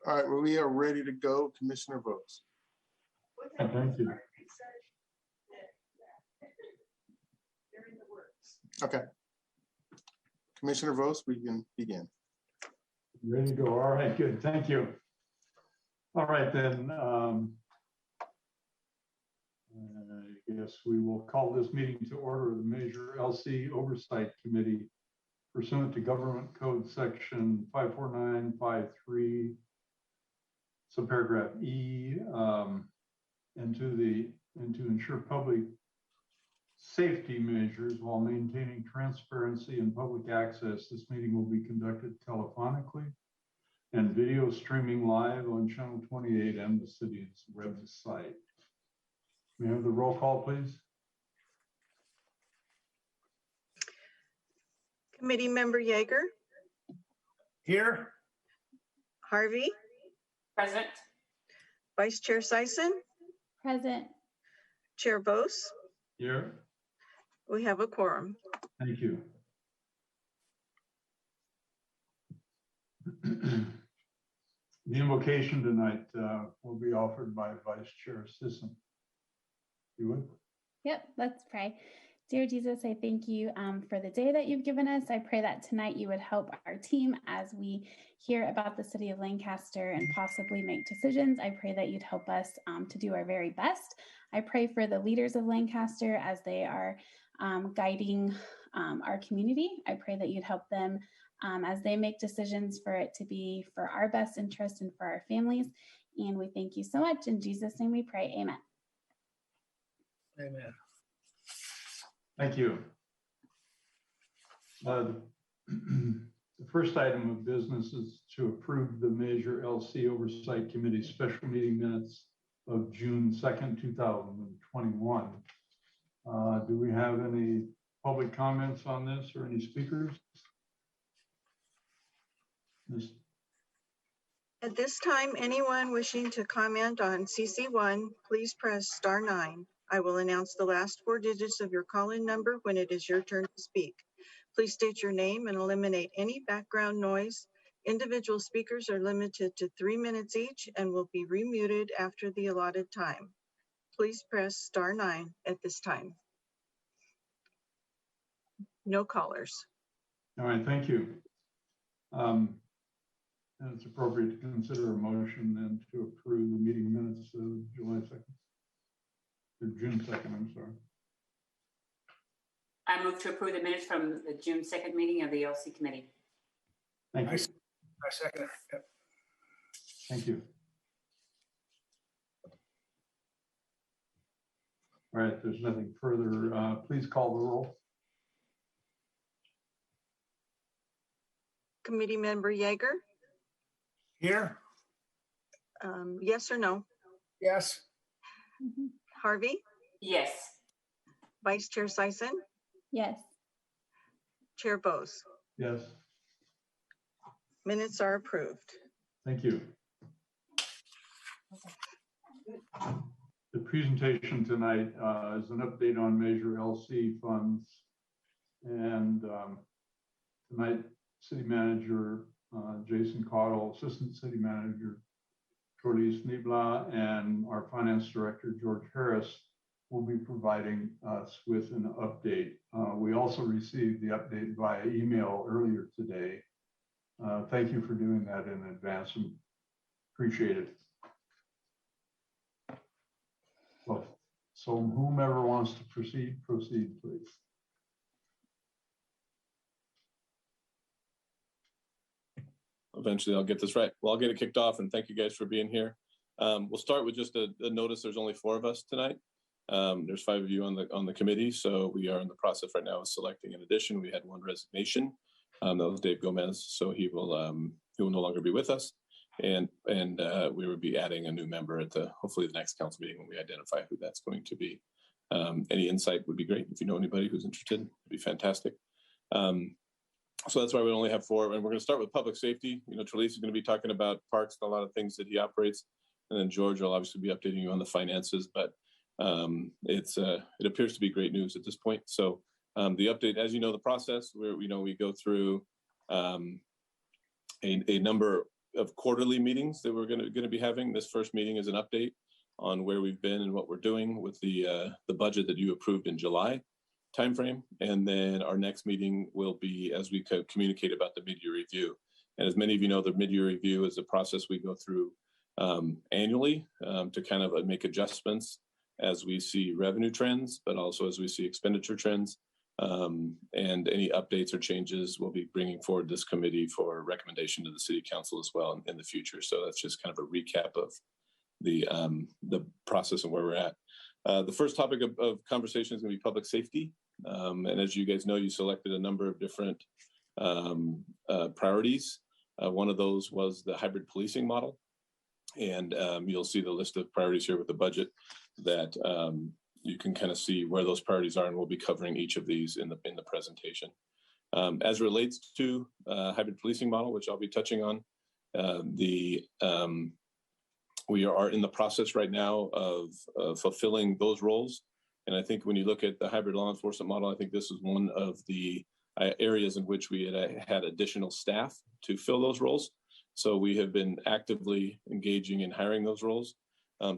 All right, well, we are ready to go. Commissioner votes. Thank you. Okay. Commissioner votes, we can begin. Ready to go. All right, good. Thank you. All right, then. I guess we will call this meeting to order. The Measure LC Oversight Committee, pursuant to Government Code Section 54953, subparagraph E, and to ensure public safety measures while maintaining transparency and public access. This meeting will be conducted telephonically and video streaming live on Channel 28 and the city's website. May I have the roll call, please? Committee Member Yeager. Here. Harvey. Present. Vice Chair Sison. Present. Chair Bose. Here. We have a quorum. Thank you. The invocation tonight will be offered by Vice Chair Sisson. You would? Yep, let's pray. Dear Jesus, I thank you for the day that you've given us. I pray that tonight you would help our team as we hear about the city of Lancaster and possibly make decisions. I pray that you'd help us to do our very best. I pray for the leaders of Lancaster as they are guiding our community. I pray that you'd help them as they make decisions for it to be for our best interest and for our families. And we thank you so much. In Jesus' name we pray, amen. Amen. Thank you. The first item of business is to approve the Measure LC Oversight Committee special meeting minutes of June 2nd, 2021. Do we have any public comments on this or any speakers? At this time, anyone wishing to comment on CC1, please press *9. I will announce the last 4 digits of your call-in number when it is your turn to speak. Please state your name and eliminate any background noise. Individual speakers are limited to 3 minutes each and will be remuted after the allotted time. Please press *9 at this time. No callers. All right, thank you. And it's appropriate to consider a motion then to approve the meeting minutes of July 2nd. Or June 2nd, I'm sorry. I move to approve the minutes from the June 2nd meeting of the LC committee. Thank you. I second it. Yep. Thank you. All right, there's nothing further. Please call the roll. Committee Member Yeager. Here. Yes or no? Yes. Harvey. Yes. Vice Chair Sison. Yes. Chair Bose. Yes. Minutes are approved. Thank you. The presentation tonight is an update on Measure LC funds. And tonight, City Manager Jason Cottle, Assistant City Manager Corliss Nibla, and our Finance Director George Harris will be providing us with an update. We also received the update via email earlier today. Thank you for doing that in advance and appreciate it. Well, so whomever wants to proceed, please. Eventually I'll get this right. Well, I'll get it kicked off and thank you guys for being here. We'll start with just a notice. There's only 4 of us tonight. There's 5 of you on the committee. So we are in the process right now of selecting an addition. We had 1 resignation. That was Dave Gomez. So he will no longer be with us. And we will be adding a new member at hopefully the next council meeting when we identify who that's going to be. Any insight would be great. If you know anybody who's interested, it'd be fantastic. So that's why we only have 4, and we're going to start with public safety. You know, Trelise is going to be talking about parks and a lot of things that he operates, and then George will obviously be updating you on the finances. But it appears to be great news at this point. So the update, as you know, the process where we go through a number quarterly meetings that we're going to be having. This first meeting is an update on where we've been and what we're doing with the budget that you approved in July timeframe. And then our next meeting will be as we communicate about the mid-year review. And as many of you know, the mid-year review is a process we go through annually to kind of make adjustments as we see revenue trends, but also as we see expenditure trends. And any updates or changes we'll be bringing forward this committee for recommendation to the City Council as well in the future. So that's just kind of a recap of the process and where we're at. The first topic of conversation is going to be public safety. And as you guys know, you selected a number of different priorities. One of those was the hybrid policing model. And you'll see the list of priorities here with the budget that you can kind of see where those priorities are, and we'll be covering each of these in the presentation. As it relates to hybrid policing model, which I'll be touching on, we are in the process right now of fulfilling those roles. And I think when you look at the hybrid law enforcement model, I think this is one of the areas in which we had additional staff to fill those roles. So we have been actively engaging in hiring those roles.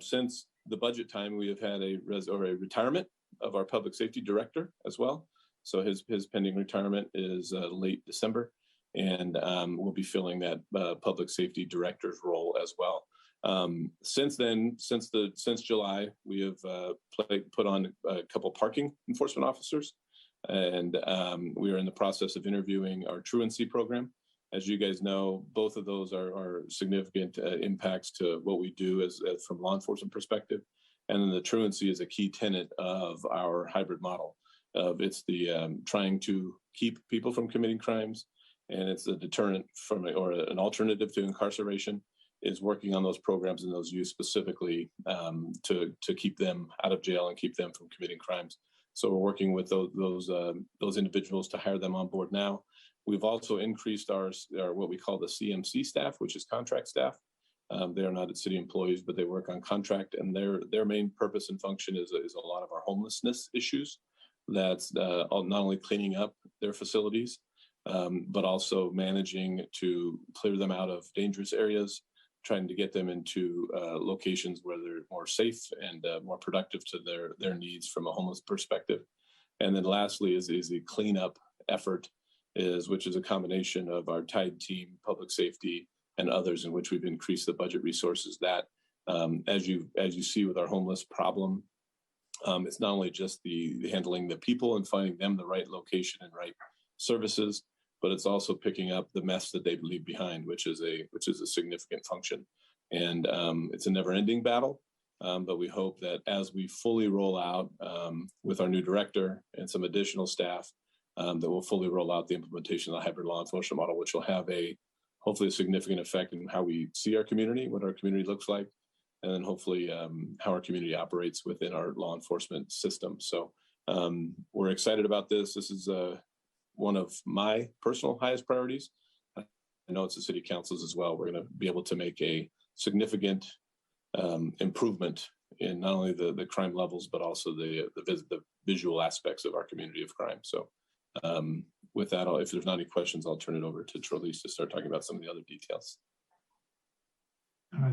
Since the budget time, we have had a retirement of our public safety director as well. So his pending retirement is late December, and we'll be filling that public safety director's role as well. Since then, since July, we have put on a couple parking enforcement officers, and we are in the process of interviewing our truancy program. As you guys know, both of those are significant impacts to what we do as from law enforcement perspective. And then the truancy is a key tenet of our hybrid model. It's the trying to keep people from committing crimes, and it's a deterrent or an alternative to incarceration, is working on those programs and those youth specifically to keep them out of jail and keep them from committing crimes. So we're working with those individuals to hire them on board now. We've also increased our what we call the CMC staff, which is contract staff. They are not city employees, but they work on contract, and their main purpose and function is a lot of our homelessness issues. That's not only cleaning up their facilities, but also managing to clear them out of dangerous areas, trying to get them into locations where they're more safe and more productive to their needs from a homeless perspective. And then lastly is the cleanup effort, which is a combination of our TIDE team, public safety, and others in which we've increased the budget resources. That, as you see with our homeless problem, it's not only just the handling the people and finding them the right location and right services, but it's also picking up the mess that they leave behind, which is a significant function. And it's a never-ending battle. But we hope that as we fully roll out with our new director and some additional staff, that will fully roll out the implementation of the hybrid law enforcement model, which will have hopefully a significant effect in how we see our community, what our community looks like, and then hopefully how our community operates within our law enforcement system. So we're excited about this. This is one of my personal highest priorities. I know it's the city council's as well. We're going to be able to make a significant improvement in not only the crime levels, but also the visual aspects of our community of crime. So with that, if there's not any questions, I'll turn it over to Trelise to start talking about some of the other details.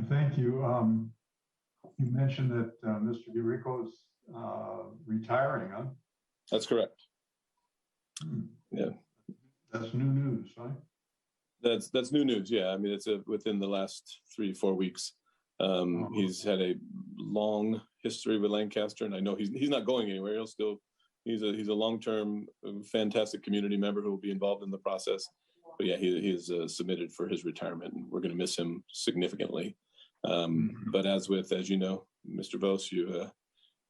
Thank you. You mentioned that Mr. DeRico is retiring, huh? That's correct. Yeah. That's new news, right? That's new news. Yeah. I mean, it's within the last 3-4 weeks. He's had a long history with Lancaster, and I know he's not going anywhere. He's a long-term, fantastic community member who will be involved in the process. But yeah, he is submitted for his retirement, and we're going to miss him significantly. But as you know, Mr. Vos,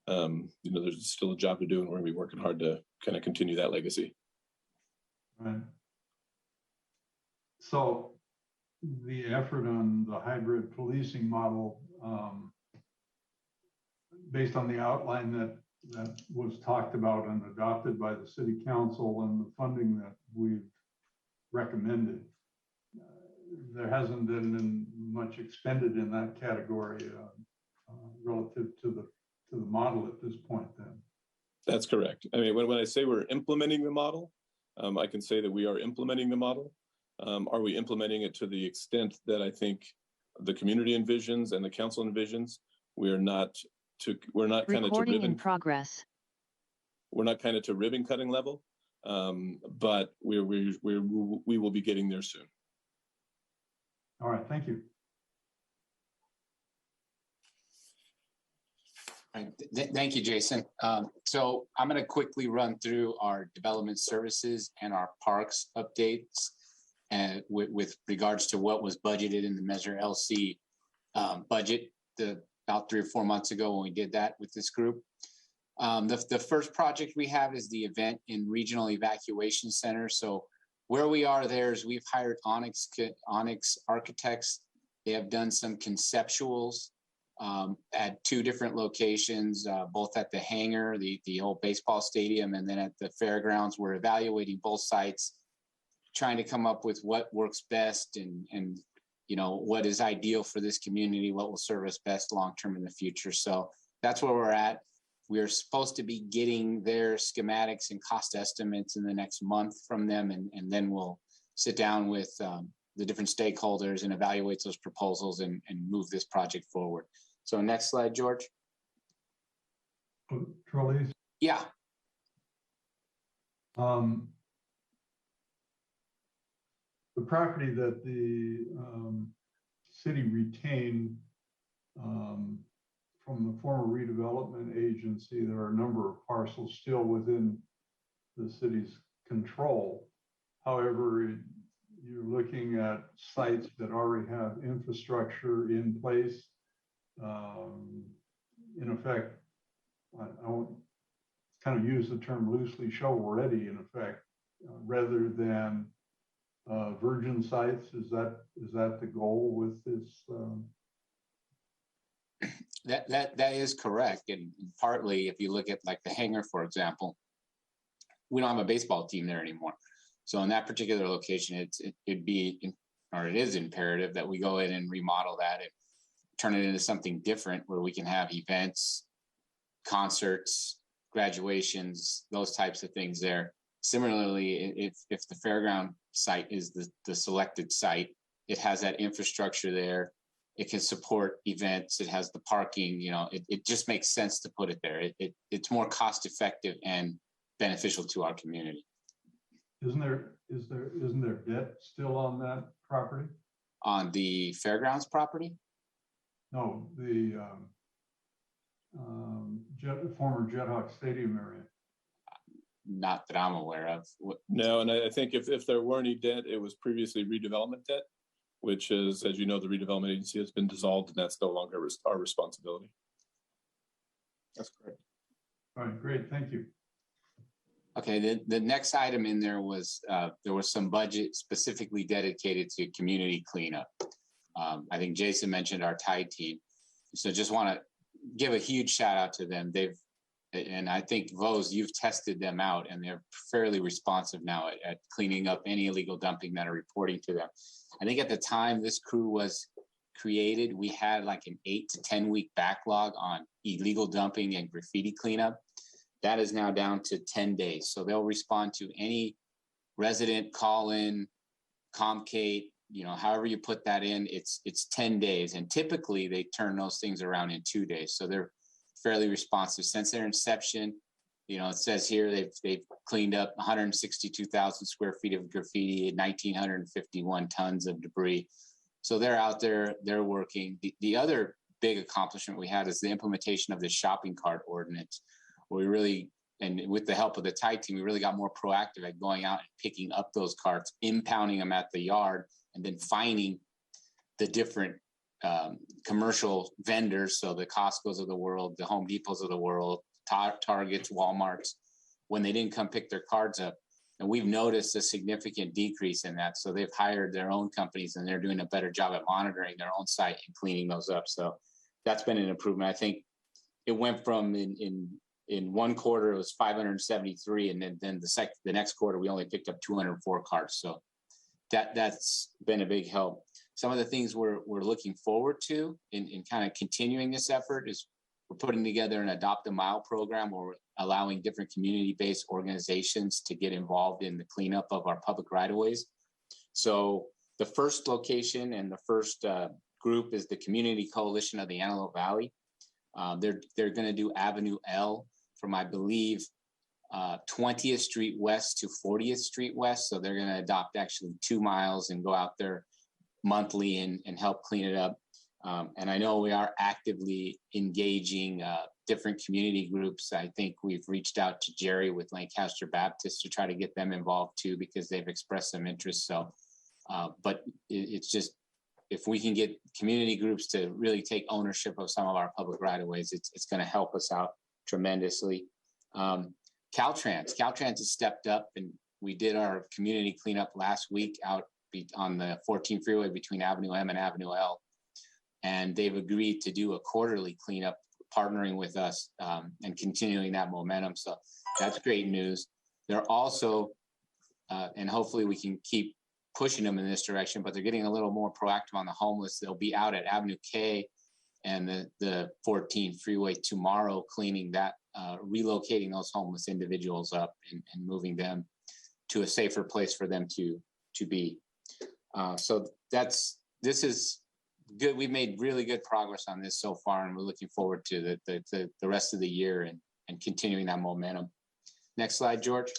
there's still a job to do, and we're going to be working hard to kind of continue that legacy. Right. So the effort on the hybrid policing model, based on the outline that was talked about and adopted by the city council and the funding that we've recommended, there hasn't been much expended in that category relative to the model at this point then. That's correct. I mean, when I say we're implementing the model, I can say that we are implementing the model. Are we implementing it to the extent that I think the community envisions and the council envisions? We're not kind of to Recording in ribbon. progress. We're not kind of to ribbon cutting level, but we will be getting there soon. All right, thank you. All right, thank you, Jason. So I'm going to quickly run through our development services and our parks updates, and with regards to what was budgeted in the Measure LC budget about 3 or 4 months ago when we did that with this group. The first project we have is the event in Regional Evacuation Center. So where we are there is we've hired Onyx architects. They have done some conceptuals at 2 different locations, both at the Hangar, the old baseball stadium, and then at the fairgrounds. We're evaluating both sites, trying to come up with what works best and you know, what is ideal for this community, what will serve us best long-term in the future. So that's where we're at. We are supposed to be getting their schematics and cost estimates in the next month from them, and then we'll sit down with the different stakeholders and evaluate those proposals and move this project forward. So next slide, George. Trolleys. Yeah. The property that the city retained from the former redevelopment agency, there are a number of parcels still within the city's control. However, you're looking at sites that already have infrastructure in place. In effect, I won't kind of use the term loosely, shovel-ready in effect, rather than virgin sites. Is that the goal with this? That is correct, and partly if you look at like the Hangar, for example, we don't have a baseball team there anymore. So in that particular location, it is imperative that we go in and remodel that and turn it into something different where we can have events, concerts, graduations, those types of things there. Similarly, if the fairground site is the selected site, it has that infrastructure there. It can support events. It has the parking. You know, it just makes sense to put it there. It's more cost effective and beneficial to our community. Isn't there debt still on that property? On the fairgrounds property? No, the former Jethawk Stadium area. Not that I'm aware of. No, and I think if there were any debt, it was previously redevelopment debt, which is, as you know, the redevelopment agency has been dissolved, and that's no longer our responsibility. That's correct. All right, great, thank you. Okay, the next item in there was there was some budget specifically dedicated to community cleanup. I think Jason mentioned our Tide team, so just want to give a huge shout out to them. And I think Vos, you've tested them out, and they're fairly responsive now at cleaning up any illegal dumping that are reporting to them. I think at the time this crew was created, we had like an 8 to 10 week backlog on illegal dumping and graffiti cleanup. That is now down to 10 days. So they'll respond to any resident call in, communicate, you know, however you put that in, it's 10 days. And typically they turn those things around in 2 days. So they're fairly responsive since their inception. You know, it says here they've cleaned up 162,000 square feet of graffiti, 1,951 tons of debris. So they're out there, they're working. The other big accomplishment we had is the implementation of the shopping cart ordinance, where we really, and with the help of the Tide team, we really got more proactive at going out and picking up those carts, impounding them at the yard, and then finding the different commercial vendors, so the Costco's of the world, the Home Depots of the world, Targets, Walmarts, when they didn't come pick their cards up. And we've noticed a significant decrease in that. So they've hired their own companies, and they're doing a better job at monitoring their own site and cleaning those up. So that's been an improvement. I think it went from in one quarter it was 573, and then the next quarter we only picked up 204 carts. So that's been a big help. Some of the things we're looking forward to in kind of continuing this effort is we're putting together an Adopt a Mile program where we're allowing different community-based organizations to get involved in the cleanup of our public right-of-ways. So the first location and the first group is the Community Coalition of the Antelope Valley. They're going to do Avenue L from, I believe, 20th Street West to 40th Street West. So they're going to adopt actually 2 miles and go out there monthly and help clean it up. And I know we are actively engaging different community groups. I think we've reached out to Jerry with Lancaster Baptist to try to get them involved too, because they've expressed some interest. So, but it's just, if we can get community groups to really take ownership of some of our public right-of-ways, it's going to help us out tremendously. Caltrans has stepped up, and we did our community cleanup last week out on the 14 freeway between Avenue M and Avenue L. And they've agreed to do a quarterly cleanup, partnering with us and continuing that momentum. So that's great news. They're also, and hopefully we can keep pushing them in this direction, but they're getting a little more proactive on the homeless. They'll be out at Avenue K and the 14 freeway tomorrow, cleaning that, relocating those homeless individuals up and moving them to a safer place for them to be. So this is good. We've made really good progress on this so far, and we're looking forward to the rest of the year and continuing that momentum. Next slide, George.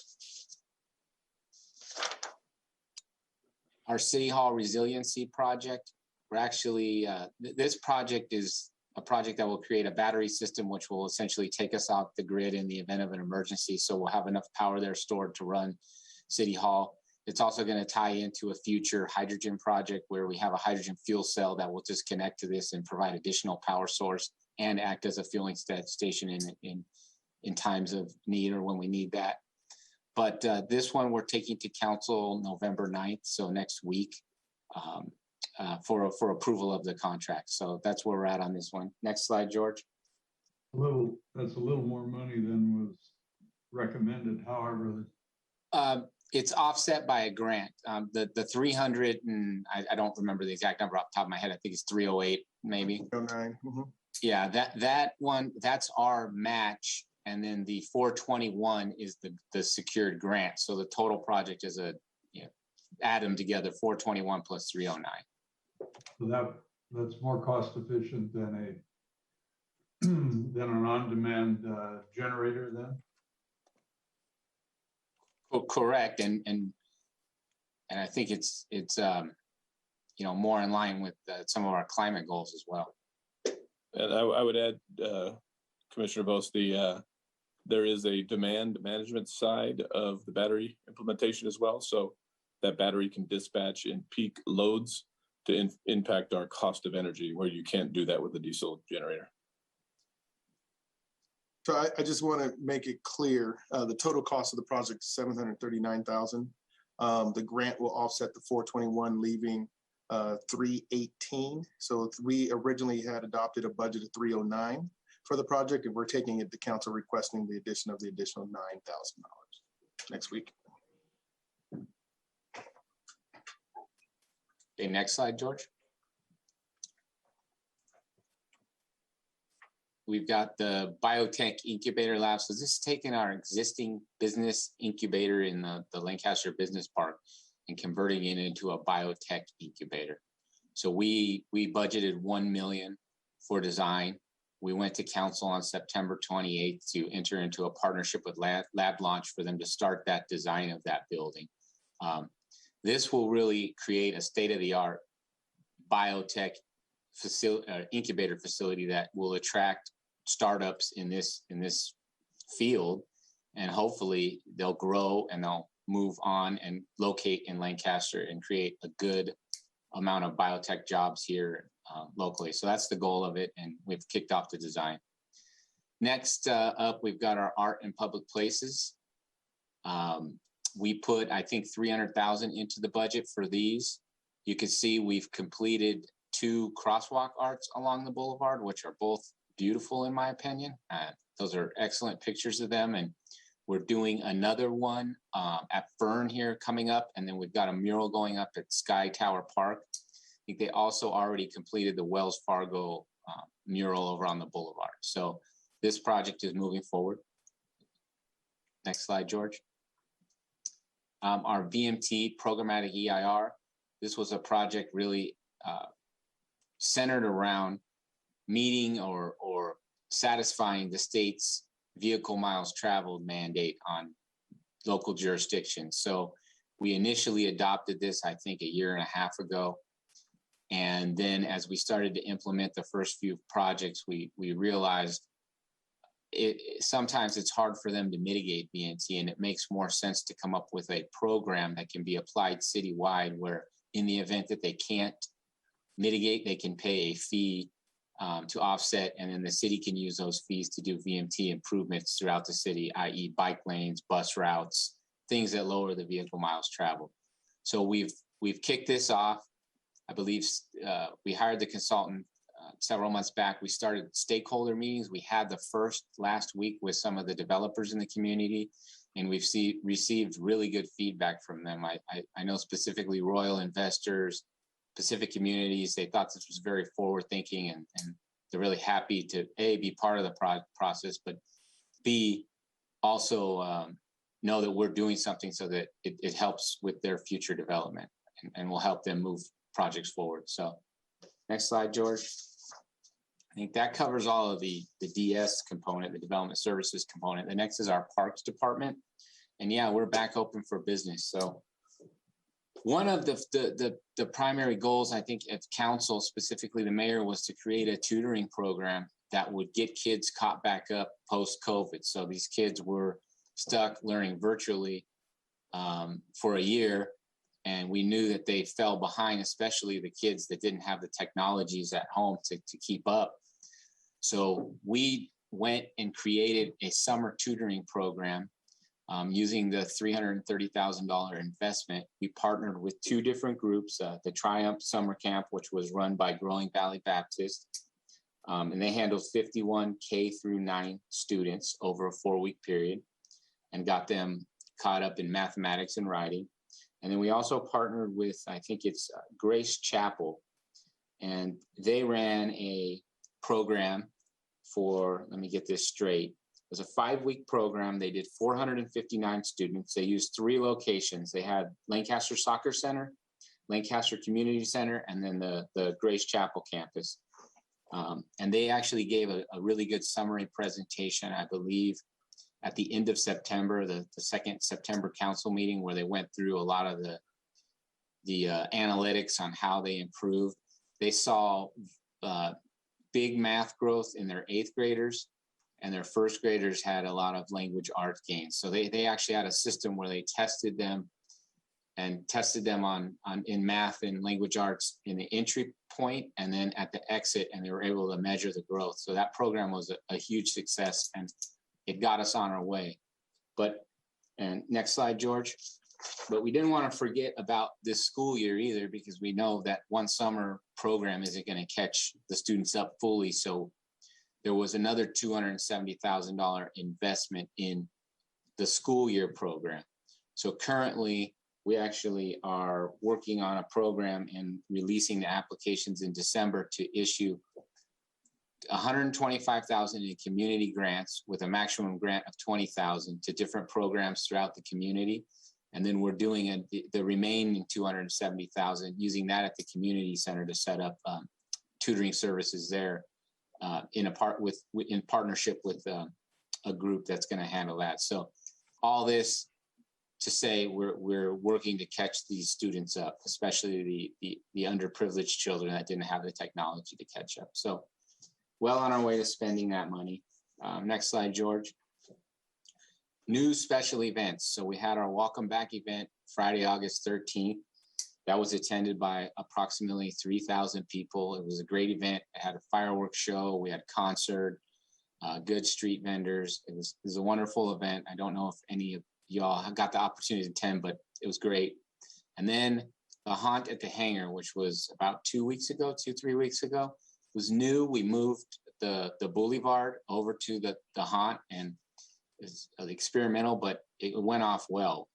Our City Hall Resiliency Project. We're actually, this project is a project that will create a battery system, which will essentially take us off the grid in the event of an emergency. So we'll have enough power there stored to run City Hall. It's also going to tie into a future hydrogen project where we have a hydrogen fuel cell that will just connect to this and provide additional power source and act as a fueling station in times of need or when we need that. But this one we're taking to council November 9th, so next week, for approval of the contract. So that's where we're at on this one. Next slide, George. That's a little more money than was recommended. However, it's offset by a grant. The 300 and I don't remember the exact number off the top of my head. I think it's 308 maybe. 09. Mm-hmm. Yeah, that one, that's our match. And then the 421 is the secured grant. So the total project is add them together, 421 plus 309. So that's more cost efficient than an on-demand generator then? Well, correct. And I think it's more in line with some of our climate goals as well. And I would add, Commissioner Vos, there is a demand management side of the battery implementation as well. So that battery can dispatch in peak loads to impact our cost of energy, where you can't do that with a diesel generator. So I just want to make it clear, the total cost of the project is $739,000. The grant will offset the 421, leaving 318. So we originally had adopted a budget of 309 for the project, and we're taking it to council requesting the additional $9,000 next week. Okay, next slide, George. We've got the Biotech Incubator Lab. So this is taking our existing business incubator in the Lancaster Business Park and converting it into a biotech incubator. So we budgeted $1 million for design. We went to council on September 28th to enter into a partnership with Lab Launch for them to start that design of that building. This will really create a state-of-the-art biotech incubator facility that will attract startups in this field, and hopefully they'll grow and they'll move on and locate in Lancaster and create a good amount of biotech jobs here locally. So that's the goal of it, and we've kicked off the design. Next up, we've got our art and public places. We put, I think, $300,000 into the budget for these. You can see we've completed 2 crosswalk arts along the boulevard, which are both beautiful in my opinion. Those are excellent pictures of them. And we're doing another one at Fern here coming up. And then we've got a mural going up at Sky Tower Park. I think they also already completed the Wells Fargo mural over on the boulevard. So this project is moving forward. Next slide, George. Our VMT programmatic EIR. this was a project really centered around meeting or satisfying the state's vehicle miles traveled mandate on local jurisdictions. So we initially adopted this, I think, a year and a half ago. And then as we started to implement the first few projects, we realized sometimes it's hard for them to mitigate VNT, and it makes more sense to come up with a program that can be applied citywide, where in the event that they can't mitigate, they can pay a fee to offset, and then the city can use those fees to do VMT improvements throughout the city, i.e. bike lanes, bus routes, things that lower the vehicle miles traveled. So we've kicked this off. I believe we hired the consultant several months back. We started stakeholder meetings. We had the first last week with some of the developers in the community, and we've received really good feedback from them. I know specifically Royal Investors, Pacific Communities, they thought this was very forward thinking, and they're really happy to A, be part of the process, but B, also know that we're doing something so that it helps with their future development and will help them move projects forward. So next slide, George. I think that covers all of the DS component, the development services component. The next is our parks department. And yeah, we're back open for business. So one of the primary goals, I think, of council, specifically the mayor, was to create a tutoring program that would get kids caught back up post-COVID. So these kids were stuck learning virtually for a year, and we knew that they fell behind, especially the kids that didn't have the technologies at home to keep up. So we went and created a summer tutoring program. Using the $330,000 investment, we partnered with two different groups, the Triumph Summer Camp, which was run by Growing Valley Baptist, and they handled 51 K through 9 students over a 4-week period and got them caught up in mathematics and writing. And then we also partnered with, I think it's Grace Chapel, and they ran a program for, let me get this straight, it was a 5-week program. They did 459 students. They used 3 locations. They had Lancaster Soccer Center, Lancaster Community Center, and then the Grace Chapel campus. And they actually gave a really good summary presentation, I believe, at the end of September, the second September council meeting, where they went through a lot of the analytics on how they improved. They saw big math growth in their 8th graders, and their 1st graders had a lot of language arts gains. So they actually had a system where they tested them on in math and language arts in the entry point and then at the exit, and they were able to measure the growth. So that program was a huge success, and it got us on our way. And next slide, George. But we didn't want to forget about this school year either, because we know that one summer program isn't going to catch the students up fully. So there was another $270,000 investment in the school year program. So currently, we actually are working on a program and releasing the applications in December to issue $125,000 in community grants with a maximum grant of $20,000 to different programs throughout the community. And then we're doing the remaining $270,000, using that at the community center to set up tutoring services there. In partnership with a group that's going to handle that. So all this to say we're working to catch these students up, especially the underprivileged children that didn't have the technology to catch up. So well on our way to spending that money. Next slide, George. New special events. So we had our Welcome Back event Friday, August 13th. That was attended by approximately 3,000 people. It was a great event. It had a fireworks show. We had a concert, good street vendors. It was a wonderful event. I don't know if any of y'all got the opportunity to attend, but it was great. And then the haunt at the Hangar, which was about 3 weeks ago, was new. We moved the boulevard over to the haunt, and it's experimental, but it went off well.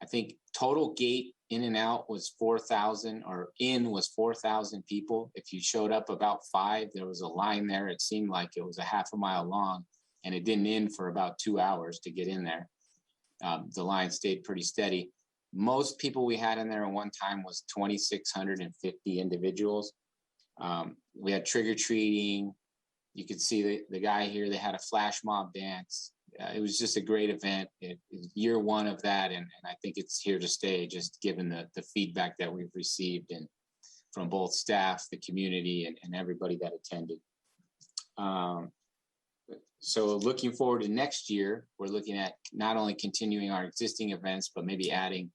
I think total gate in and out was 4,000, or in was 4,000 people. If you showed up about 5, there was a line there. It seemed like it was a half a mile long, and it didn't end for about 2 hours to get in there. The line stayed pretty steady. Most people we had in there at one time was 2,650 individuals. We had trick or treating. You could see the guy here, they had a flash mob dance. It was just a great event. It was year one of that, and I think it's here to stay, just given the feedback that we've received and from both staff, the community, and everybody that attended. So looking forward to next year, we're looking at not only continuing our existing events, but maybe adding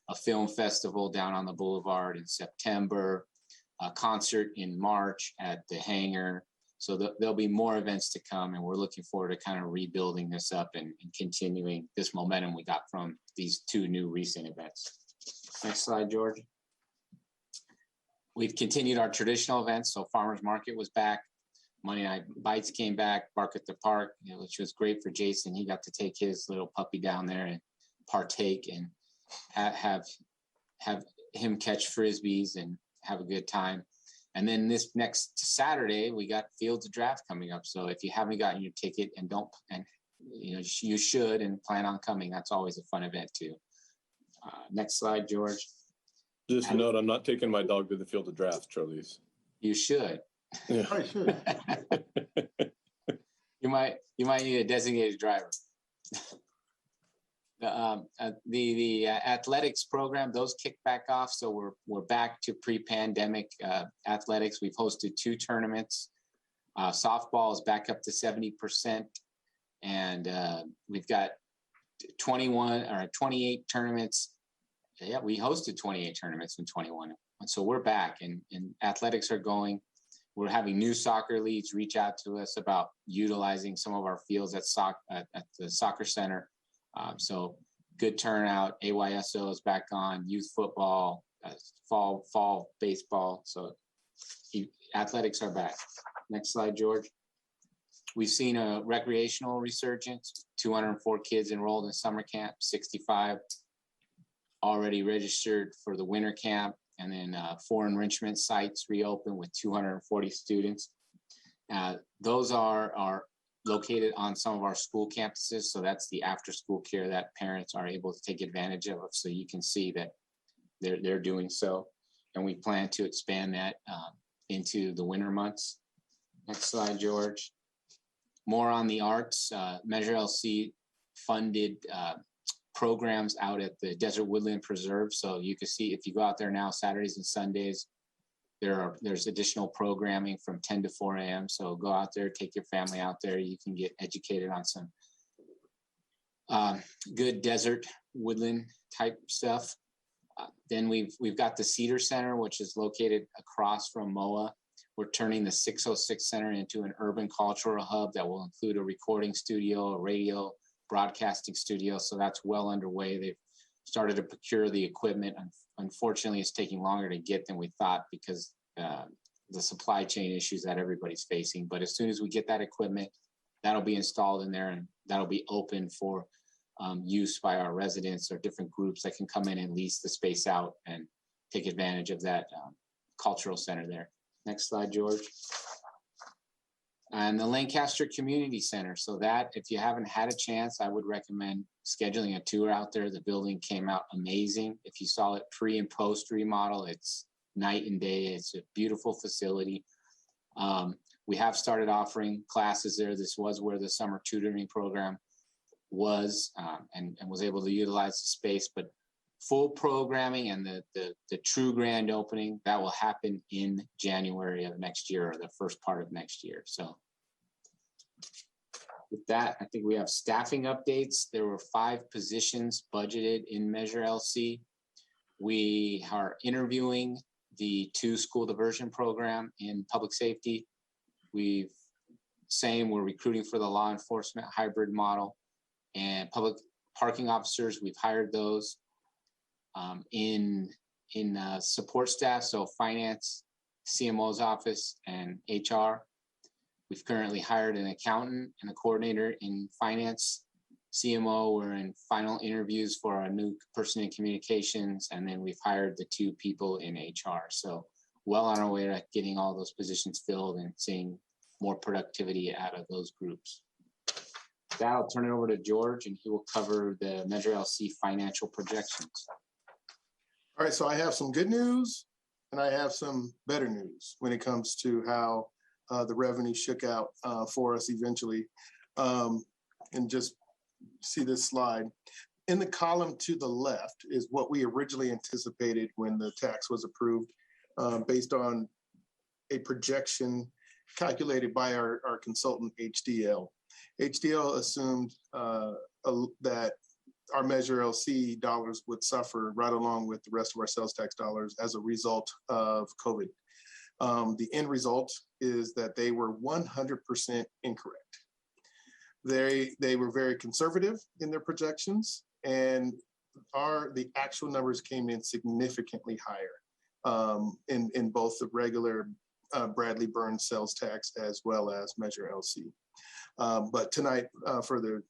a film festival down on the boulevard in September, a concert in March at the Hangar. So there'll be more events to come, and we're looking forward to kind of rebuilding this up and continuing this momentum we got from these two new recent events. Next slide, George. We've continued our traditional events. So Farmers Market was back. Monday Night Bites came back, Bark at the Park, which was great for Jason. He got to take his little puppy down there and partake and have him catch Frisbees and have a good time. And then this next Saturday, we got Fields of Draft coming up. So if you haven't gotten your ticket you should and plan on coming, that's always a fun event too. Next slide, George. Just a note, I'm not taking my dog to the Field of Draft, Charlize. You should. Yeah. I should. You might need a designated driver. The athletics program, those kicked back off, so we're back to pre-pandemic athletics. We've hosted 2 tournaments. Softball is back up to 70%, and we've got 28 tournaments. Yeah, we hosted 28 tournaments in 21, and so we're back, and athletics are going. We're having new soccer leagues reach out to us about utilizing some of our fields at the soccer center. So good turnout. AYSO is back on. Youth football, fall baseball. So athletics are back. Next slide, George. We've seen a recreational resurgence. 204 kids enrolled in summer camp. 65 already registered for the winter camp. And then 4 enrichment sites reopened with 240 students. Those are located on some of our school campuses. So that's the after school care that parents are able to take advantage of. So you can see that they're doing so. And we plan to expand that into the winter months. Next slide, George. More on the arts. Measure LC funded programs out at the Desert Woodland Preserve. So you can see if you go out there now, Saturdays and Sundays, there's additional programming from 10 to 4 a.m. So go out there, take your family out there. You can get educated on some good desert woodland type stuff. Then we've got the Cedar Center, which is located across from MOA. We're turning the 606 Center into an urban cultural hub that will include a recording studio, a radio broadcasting studio. So that's well underway. They've started to procure the equipment. Unfortunately, it's taking longer to get than we thought because the supply chain issues that everybody's facing. But as soon as we get that equipment, that'll be installed in there and that'll be open for use by our residents or different groups that can come in and lease the space out and take advantage of that cultural center there. Next slide, George. And the Lancaster Community Center. So that, if you haven't had a chance, I would recommend scheduling a tour out there. The building came out amazing. If you saw it pre and post remodel, it's night and day. It's a beautiful facility. We have started offering classes there. This was where the summer tutoring program was and was able to utilize the space, but full programming and the true grand opening, that will happen in January of next year or the first part of next year. So with that, I think we have staffing updates. There were 5 positions budgeted in Measure LC. We are interviewing the 2 school diversion program in public safety. We're recruiting for the law enforcement hybrid model and public parking officers. We've hired those. In support staff, so finance, CMO's office, and HR. We've currently hired an accountant and a coordinator in finance. CMO, we're in final interviews for our new person in communications, and then we've hired the 2 people in HR. So well on our way to getting all those positions filled and seeing more productivity out of those groups. With that, I'll turn it over to George, and he will cover the Measure LC financial projections. All right, so I have some good news and I have some better news when it comes to how the revenue shook out for us eventually. And just see this slide. In the column to the left is what we originally anticipated when the tax was approved, based on a projection calculated by our consultant, HDL. HDL assumed that our Measure LC dollars would suffer right along with the rest of our sales tax dollars as a result of COVID. The end result is that they were 100% incorrect. They were very conservative in their projections, and the actual numbers came in significantly higher in both the regular Bradley Burns sales tax as well as Measure LC. But tonight, for the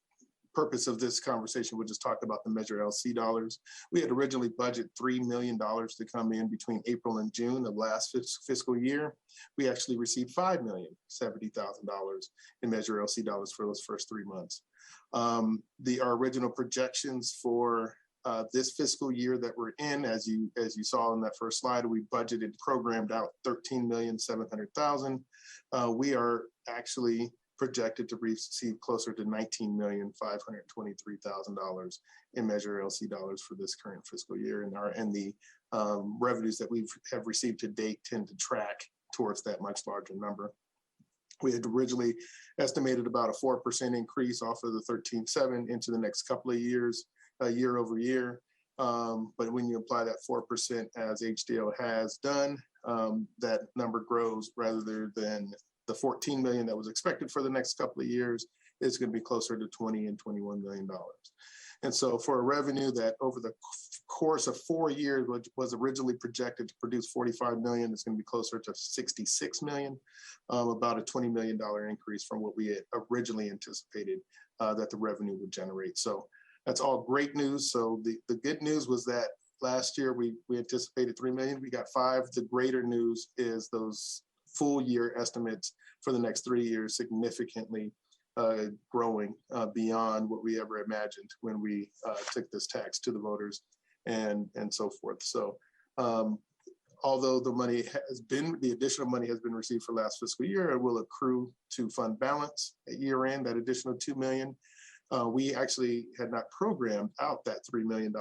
purpose of this conversation, we'll just talk about the Measure LC dollars. We had originally budgeted $3 million to come in between April and June of last fiscal year. We actually received $5,070,000 in Measure LC dollars for those first 3 months. Our original projections for this fiscal year that we're in, as you saw in that first slide, we budgeted, programmed out $13,700,000. We are actually projected to receive closer to $19,523,000 in Measure LC dollars for this current fiscal year, and the revenues that we have received to date tend to track towards that much larger number. We had originally estimated about a 4% increase off of the 13.7 into the next couple of years, year over year. But when you apply that 4% as HDL has done, that number grows rather than the 14 million that was expected for the next couple of years. Is going to be closer to 20 and $21 million. And so for a revenue that over the course of 4 years, which was originally projected to produce 45 million, it's going to be closer to 66 million, about a $20 million increase from what we had originally anticipated that the revenue would generate. So that's all great news. So the good news was that last year we anticipated 3 million, we got 5. The greater news is those full year estimates for the next 3 years significantly growing beyond what we ever imagined when we took this tax to the voters and so forth. So although the additional money has been received for last fiscal year, it will accrue to fund balance at year end, that additional 2 million. We actually had not programmed out that $3 million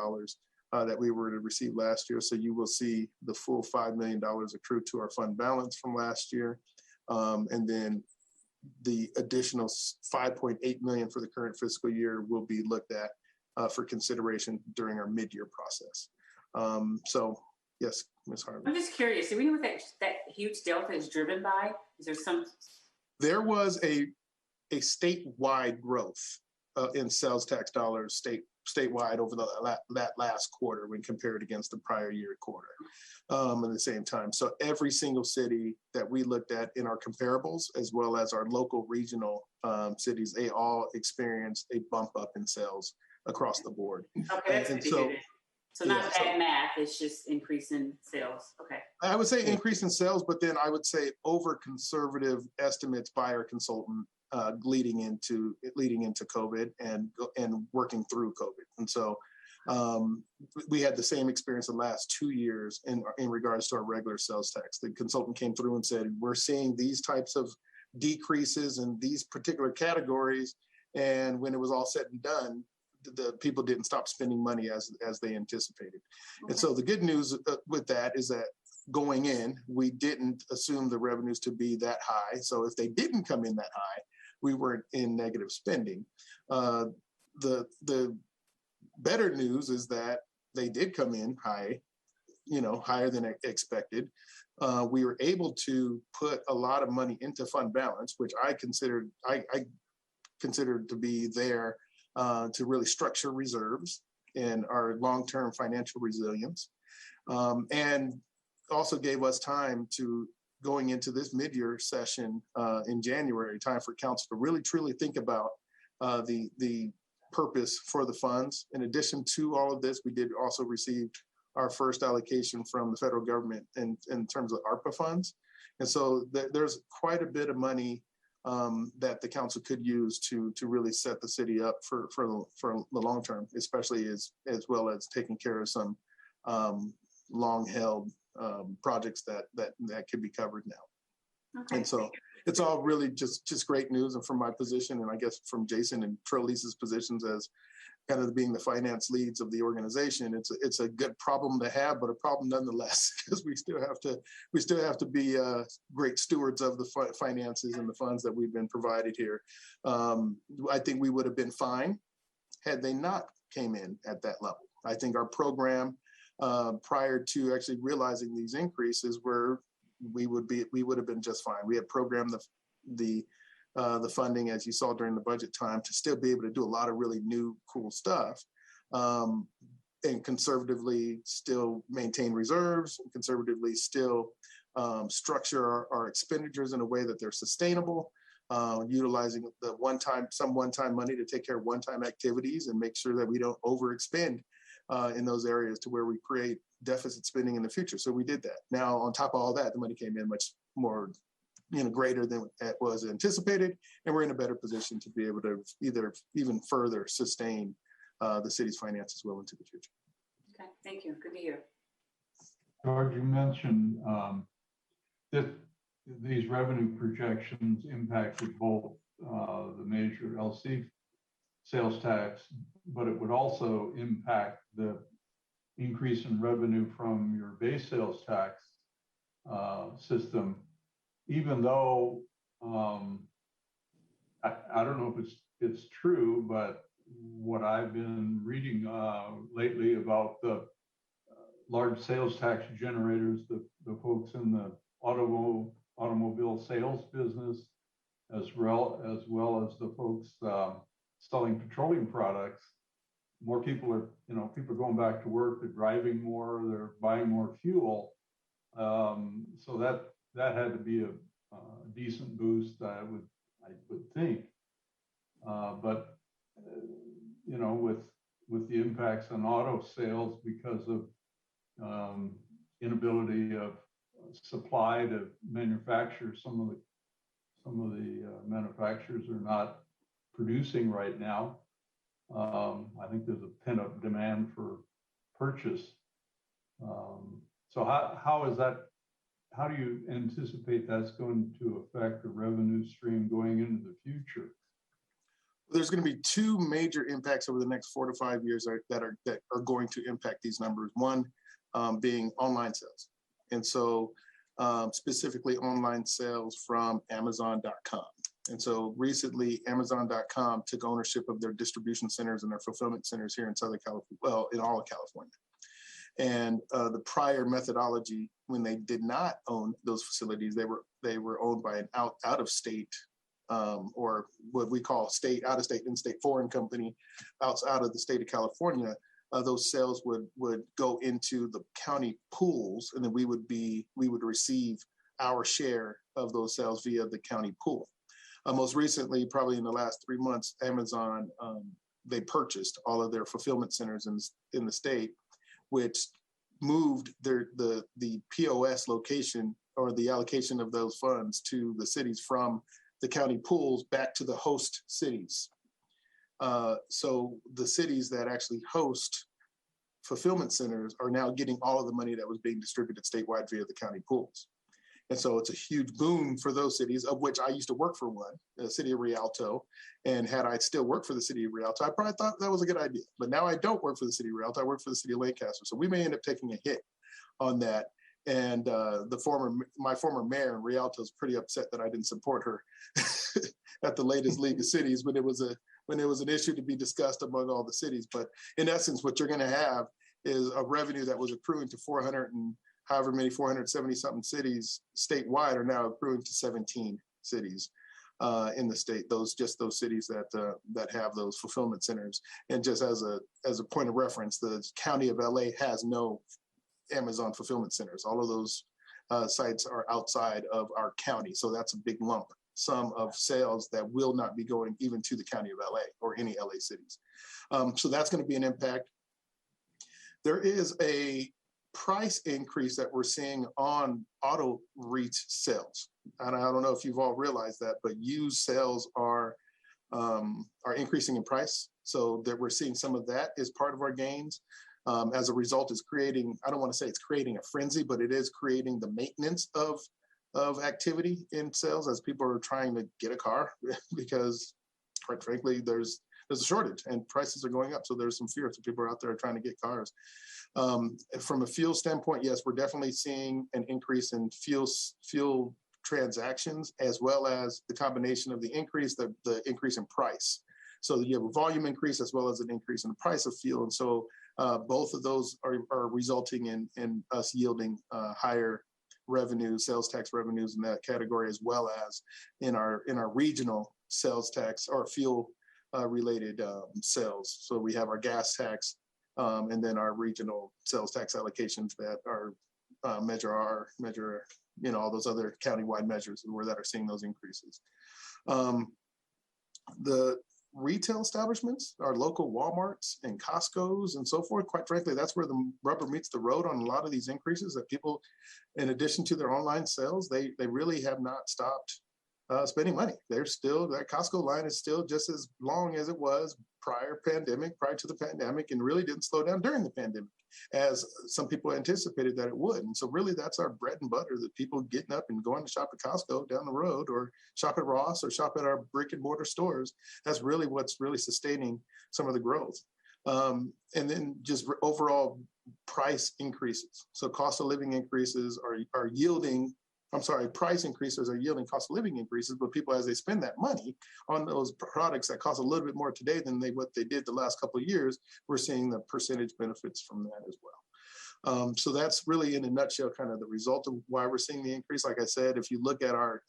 that we were to receive last year. So you will see the full $5 million accrue to our fund balance from last year. And then the additional 5.8 million for the current fiscal year will be looked at for consideration during our mid-year process. So yes, Ms. Harley. I'm just curious, do we know what that huge delta is driven by? Is there some? There was a statewide growth in sales tax dollars statewide over that last quarter when compared against the prior year quarter at the same time. So every single city that we looked at in our comparables, as well as our local regional cities, they all experienced a bump up in sales across the board. Okay, that's so not bad math, it's just increase in sales. Okay. I would say increase in sales, but then I would say over conservative estimates by our consultant leading into COVID and working through COVID. And so we had the same experience the last 2 years in regards to our regular sales tax. The consultant came through and said, we're seeing these types of decreases in these particular categories. And when it was all said and done, the people didn't stop spending money as they anticipated. Okay. And so the good news with that is that going in, we didn't assume the revenues to be that high. So if they didn't come in that high, we weren't in negative spending. The better news is that they did come in high, higher than expected. We were able to put a lot of money into fund balance, which I considered to be there to really structure reserves and our long-term financial resilience, and also gave us time to going into this mid-year session in January, time for council to really truly think about the purpose for the funds. In addition to all of this, we did also receive our first allocation from the federal government in terms of ARPA funds. And so there's quite a bit of money that the council could use to really set the city up for the long term, especially as well as taking care of some long held projects that could be covered now. Okay. And so it's all really just great news. And from my position, and I guess from Jason and Trelise's positions as kind of being the finance leads of the organization, it's a good problem to have, but a problem nonetheless, because we still have to be great stewards of the finances and the funds that we've been provided here. I think we would have been fine had they not came in at that level. I think our program prior to actually realizing these increases we would have been just fine. We had programmed the funding, as you saw during the budget time, to still be able to do a lot of really new, cool stuff, and conservatively still maintain reserves, and conservatively still structure our expenditures in a way that they're sustainable, utilizing some one-time money to take care of one-time activities and make sure that we don't overexpend in those areas to where we create deficit spending in the future. So we did that. Now, on top of all that, the money came in much more greater than it was anticipated, and we're in a better position to be able to even further sustain the city's finances well into the future. Okay, thank you. Good to hear. George, you mentioned that these revenue projections impacted both the major LC sales tax, but it would also impact the increase in revenue from your base sales tax system, even though I don't know if it's true, but what I've been reading lately about the large sales tax generators, the folks in the automobile sales business, as well as the folks selling petroleum products, more people are going back to work, they're driving more, they're buying more fuel. So that had to be a decent boost, I would think. But with the impacts on auto sales because of inability of supply to manufacture, some of the manufacturers are not producing right now. I think there's a pent-up demand for purchase. So how do you anticipate that's going to affect the revenue stream going into the future? There's going to be two major impacts over the next 4 to 5 years that are going to impact these numbers. One being online sales, and so specifically online sales from Amazon.com. And so recently, Amazon.com took ownership of their distribution centers and their fulfillment centers here in Southern California, well, in all of California. And the prior methodology, when they did not own those facilities, they were owned by an out of state or what we call out of state, in-state foreign company out of the state of California. Those sales would go into the county pools, and then we would receive our share of those sales via the county pool. Most recently, probably in the last 3 months, Amazon, they purchased all of their fulfillment centers in the state, which moved the POS location or the allocation of those funds to the cities from the county pools back to the host cities. So the cities that actually host fulfillment centers are now getting all of the money that was being distributed statewide via the county pools. And so it's a huge boon for those cities, of which I used to work for one, the city of Rialto. And had I still worked for the city of Rialto, I probably thought that was a good idea. But now I don't work for the city of Rialto, I work for the city of Lancaster. So we may end up taking a hit on that. And my former mayor in Rialto is pretty upset that I didn't support her at the latest League of Cities when it was an issue to be discussed among all the cities. But in essence, what you're going to have is a revenue that was accruing to 470 something cities statewide are now accruing to 17 cities in the state. Those cities that have those fulfillment centers. And just as a point of reference, the county of LA has no Amazon fulfillment centers. All of those sites are outside of our county. So that's a big lump sum of sales that will not be going even to the county of LA or any LA cities. So that's going to be an impact. There is a price increase that we're seeing on auto REIT sales. And I don't know if you've all realized that, but used sales are increasing in price. So that we're seeing some of that as part of our gains. As a result, is creating, I don't want to say it's creating a frenzy, but it is creating the maintenance of activity in sales as people are trying to get a car because quite frankly, there's a shortage and prices are going up. So there's some fear. So people are out there trying to get cars. From a fuel standpoint, yes, we're definitely seeing an increase in fuel transactions, as well as the combination of the increase in price. So you have a volume increase as well as an increase in the price of fuel. And so both of those are resulting in us yielding higher revenue, sales tax revenues in that category, as well as in our regional sales tax or fuel related sales. So we have our gas tax and then our regional sales tax allocations that are measure all those other countywide measures where that are seeing those increases. The retail establishments, our local Walmarts and Costco's and so forth, quite frankly, that's where the rubber meets the road on a lot of these increases that people, in addition to their online sales, they really have not stopped spending money. They're still, that Costco line is still just as long as it was prior to the pandemic, and really didn't slow down during the pandemic as some people anticipated that it would. And so really that's our bread and butter, that people getting up and going to shop at Costco down the road, or shop at Ross, or shop at our brick and mortar stores. That's really what's really sustaining some of the growth. And then just overall price increases. So cost of living increases are yielding, price increases are yielding cost of living increases, but people, as they spend that money on those products that cost a little bit more today than what they did the last couple of years, we're seeing the percentage benefits from that as well. So that's really, in a nutshell, kind of the result of why we're seeing the increase. Like I said, if you look at our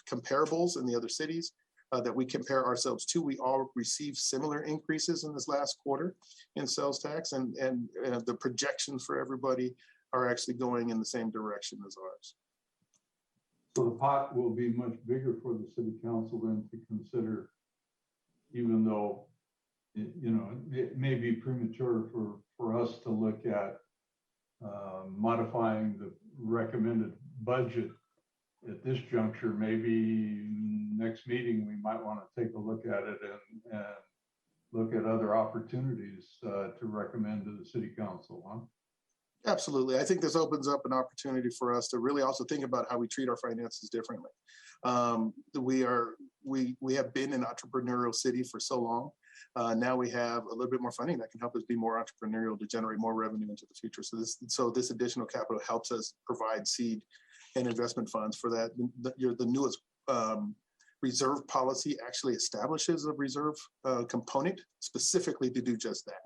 comparables in the other cities that we compare ourselves to, we all received similar increases in this last quarter in sales tax, and the projections for everybody are actually going in the same direction as ours. So the pot will be much bigger for the city council then to consider, even though, it may be premature for us to look at modifying the recommended budget at this juncture. Maybe next meeting, we might want to take a look at it and look at other opportunities to recommend to the city council, huh? Absolutely. I think this opens up an opportunity for us to really also think about how we treat our finances differently. We have been an entrepreneurial city for so long. Now we have a little bit more funding that can help us be more entrepreneurial to generate more revenue into the future. So this additional capital helps us provide seed and investment funds for that. The newest reserve policy actually establishes a reserve component specifically to do just that.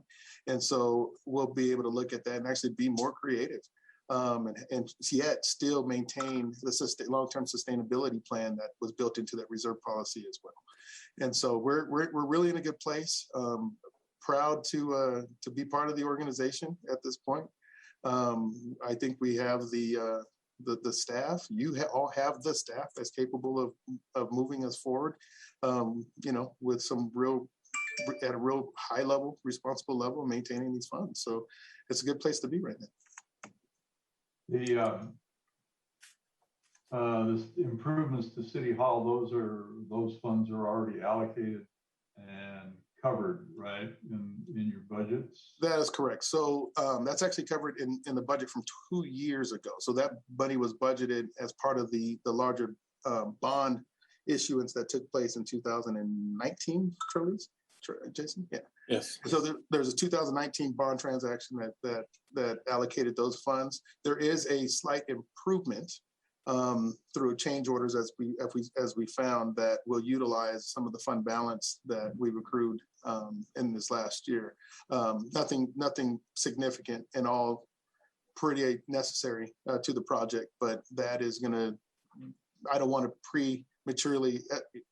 And so we'll be able to look at that and actually be more creative and yet still maintain the long-term sustainability plan that was built into that reserve policy as well. And so we're really in a good place. Proud to be part of the organization at this point. I think we have the staff. All have the staff that's capable of moving us forward, with some at a real high level, responsible level, maintaining these funds. So it's a good place to be right now. The improvements to City Hall, those funds are already allocated and covered, right, in your budgets? That is correct. So that's actually covered in the budget from 2 years ago. So that money was budgeted as part of the larger bond issuance that took place in 2019, Jason? Yeah. Yes. So there's a 2019 bond transaction that allocated those funds. There is a slight improvement through change orders as we found that will utilize some of the fund balance that we've accrued in this last year. Nothing significant, and all pretty necessary to the project, but that is going to, I don't want to prematurely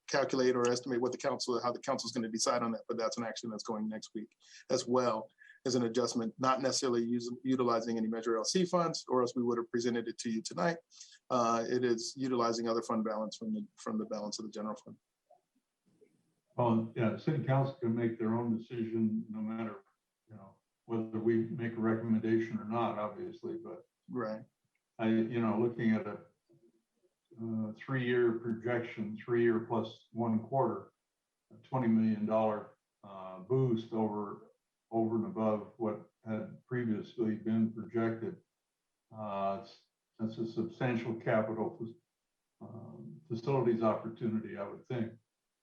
calculate or estimate how the council is going to decide on that, but that's an action that's going next week, as well as an adjustment, not necessarily utilizing any Measure LC funds, or else we would have presented it to you tonight. It is utilizing other fund balance from the balance of the general fund. Well, yeah, city council can make their own decision no matter, whether we make a recommendation or not, obviously, but right. Looking at a 3-year projection, 3-year plus 1 quarter, a $20 million boost over and above what had previously been projected. That's a substantial capital facilities opportunity, I would think.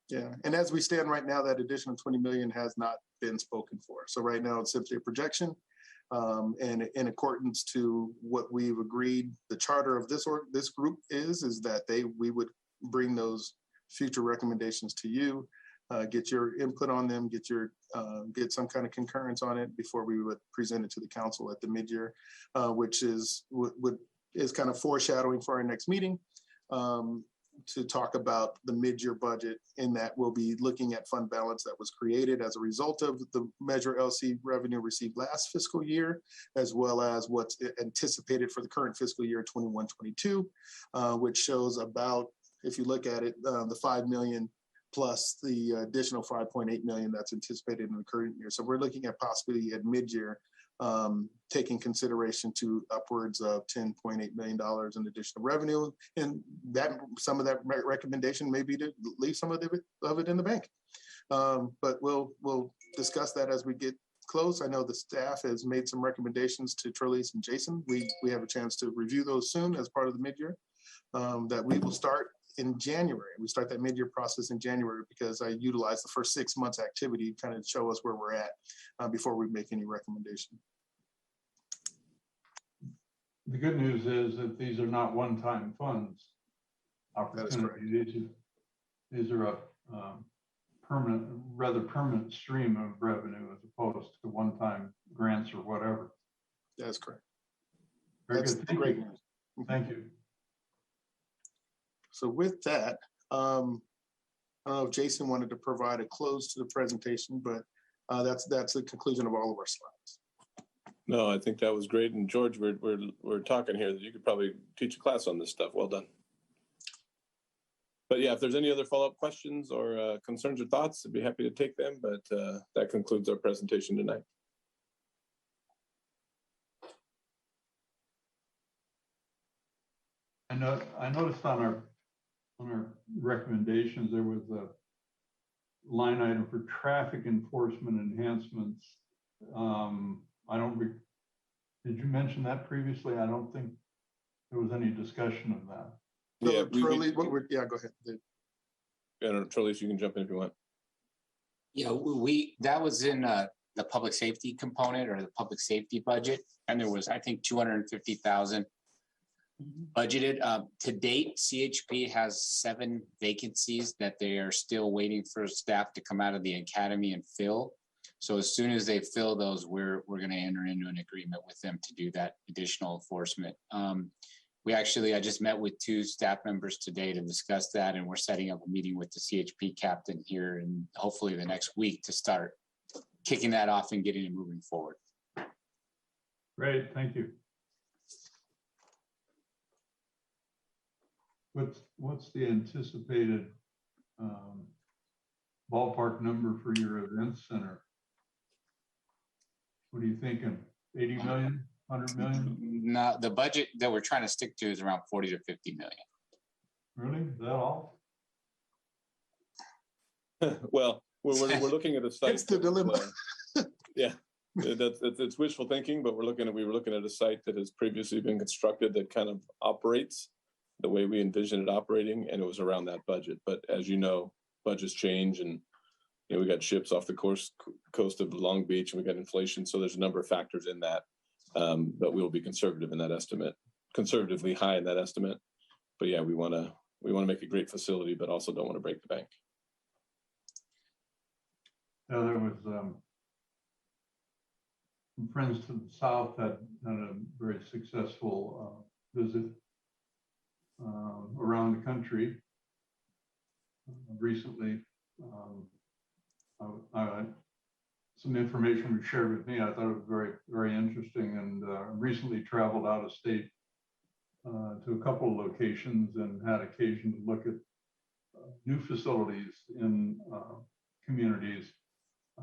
Yeah, and as we stand right now, that additional 20 million has not been spoken for. So right now it's simply a projection. And in accordance to what we've agreed, the charter of this group is that we would bring those future recommendations to you, get your input on them, get some kind of concurrence on it before we would present it to the council at the mid-year, which is kind of foreshadowing for our next meeting. To talk about the mid-year budget, in that we'll be looking at fund balance that was created as a result of the Measure LC revenue received last fiscal year, as well as what's anticipated for the current fiscal year 21-22, which shows about, if you look at it, the 5 million plus the additional 5.8 million that's anticipated in the current year. So we're looking at possibly at mid-year taking consideration to upwards of $10.8 million in additional revenue. And that some of that recommendation may be to leave some of it in the bank. But we'll discuss that as we get close. I know the staff has made some recommendations to Trelise and Jason. We have a chance to review those soon as part of the mid-year that we will start in January. We start that mid-year process in January because I utilize the first 6 months activity to kind of show us where we're at before we make any recommendation. The good news is that these are not one-time funds. That is correct. These are a permanent stream of revenue as opposed to one-time grants or whatever. That's correct. Very good. Great news. Thank you. So with that, I don't know if Jason wanted to provide a close to the presentation, but that's the conclusion of all of our slides. No, I think that was great. And George, we're talking here that you could probably teach a class on this stuff. Well done. But yeah, if there's any other follow-up questions or concerns or thoughts, I'd be happy to take them. But that concludes our presentation tonight. I noticed on our recommendations, there was a line item for traffic enforcement enhancements. Did you mention that previously? I don't think there was any discussion of that. Yeah, go ahead. Yeah, Trelise, you can jump in if you want. Yeah, that was in the public safety component or the public safety budget, and there was, I think, 250,000 budgeted. To date, CHP has 7 vacancies that they are still waiting for staff to come out of the academy and fill. So as soon as they fill those, we're going to enter into an agreement with them to do that additional enforcement. I just met with 2 staff members today to discuss that, and we're setting up a meeting with the CHP captain here and hopefully the next week to start kicking that off and getting it moving forward. Great, thank you. What's the anticipated ballpark number for your events center? What are you thinking? 80 million, 100 million? No, the budget that we're trying to stick to is around 40 to 50 million. Really? Is that all? Well, we're looking at a site. It's the dilemma. Yeah, it's wishful thinking, but we were looking at a site that has previously been constructed that kind of operates the way we envisioned it operating, and it was around that budget. But as you know, budgets change, and we got ships off the coast of Long Beach, and we got inflation. So there's a number of factors in that, but we will be conservative in that estimate, conservatively high in that estimate. But yeah, we want to make a great facility, but also don't want to break the bank. Yeah, there was some friends to the south that had a very successful visit around the country recently. Some information was shared with me. I thought it was very, very interesting, and recently traveled out of state to a couple of locations and had occasion to look at new facilities in communities.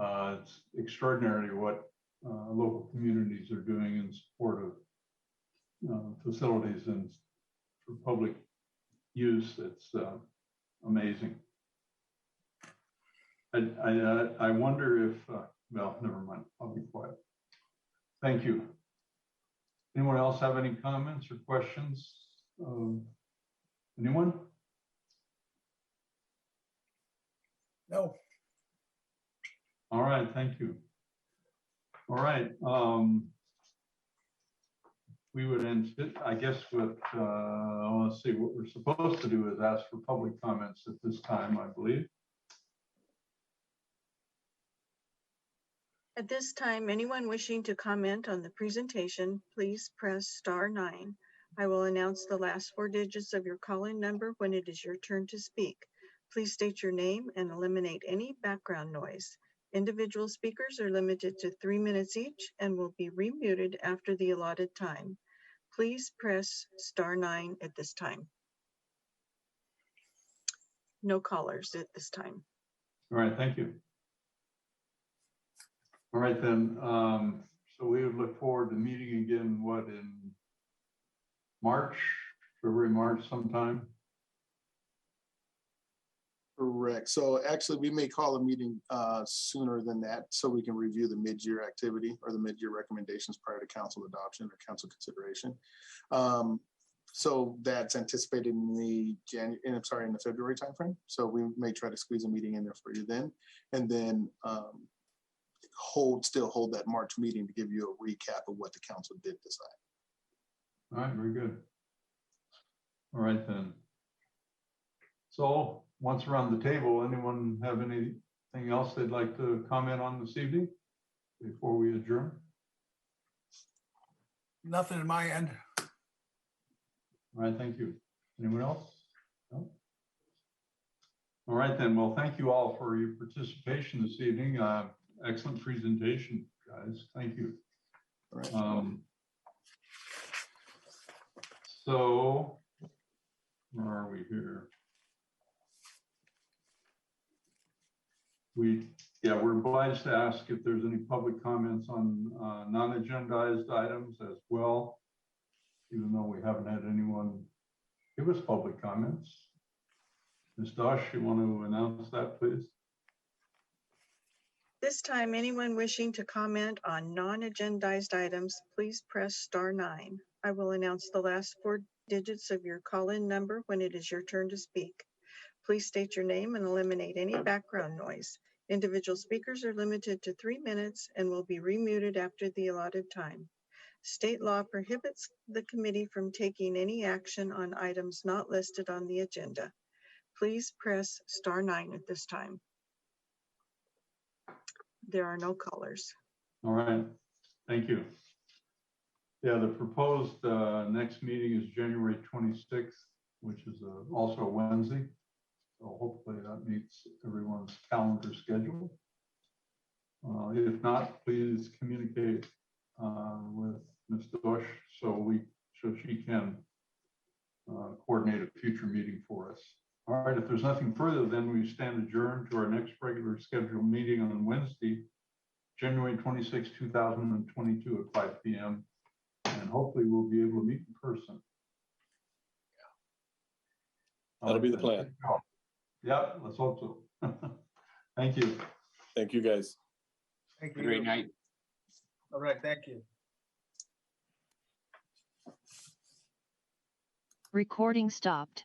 It's extraordinary what local communities are doing in support of facilities and for public use. It's amazing. I wonder if, well, never mind, I'll be quiet. Thank you. Anyone else have any comments or questions? Anyone? No. All right, thank you. All right. We would end, I guess, with, let's see, what we're supposed to do is ask for public comments at this time, I believe. At this time, anyone wishing to comment on the presentation, please press *9. I will announce the last 4 digits of your call-in number when it is your turn to speak. Please state your name and eliminate any background noise. Individual speakers are limited to 3 minutes each and will be remuted after the allotted time. Please press *9 at this time. No callers at this time. All right, thank you. All right, then. So we would look forward to meeting again, what, in March, February, March sometime? Correct. So actually, we may call a meeting sooner than that so we can review the mid-year activity or the mid-year recommendations prior to council adoption or council consideration. So that's anticipated in the in the February timeframe. So we may try to squeeze a meeting in there for you then, and then still hold that March meeting to give you a recap of what the council did decide. All right, very good. All right, then. So once around the table, anyone have anything else they'd like to comment on this evening before we adjourn? Nothing in my end. All right, thank you. Anyone else? No? All right, then. Well, thank you all for your participation this evening. Excellent presentation, guys. Thank you. All right. So, where are we here? We're obliged to ask if there's any public comments on non-agendized items as well, even though we haven't had anyone give us public comments. Ms. Dosh, you want to announce that, please? This time, anyone wishing to comment on non-agendized items, please press *9. I will announce the last 4 digits of your call-in number when it is your turn to speak. Please state your name and eliminate any background noise. Individual speakers are limited to 3 minutes and will be remuted after the allotted time. State law prohibits the committee from taking any action on items not listed on the agenda. Please press *9 at this time. There are no callers. All right, thank you. Yeah, the proposed next meeting is January 26th, which is also a Wednesday. So hopefully that meets everyone's calendar schedule. If not, please communicate with Ms. Dosh so she can coordinate a future meeting for us. All right, if there's nothing further, then we stand adjourned to our next regular scheduled meeting on Wednesday, January 26, 2022 at 5 p.m. And hopefully we'll be able to meet in person. That'll be the plan. Yep, let's hope so. Thank you. Thank you, guys. Thank you. Great night. All right, thank you. Recording stopped.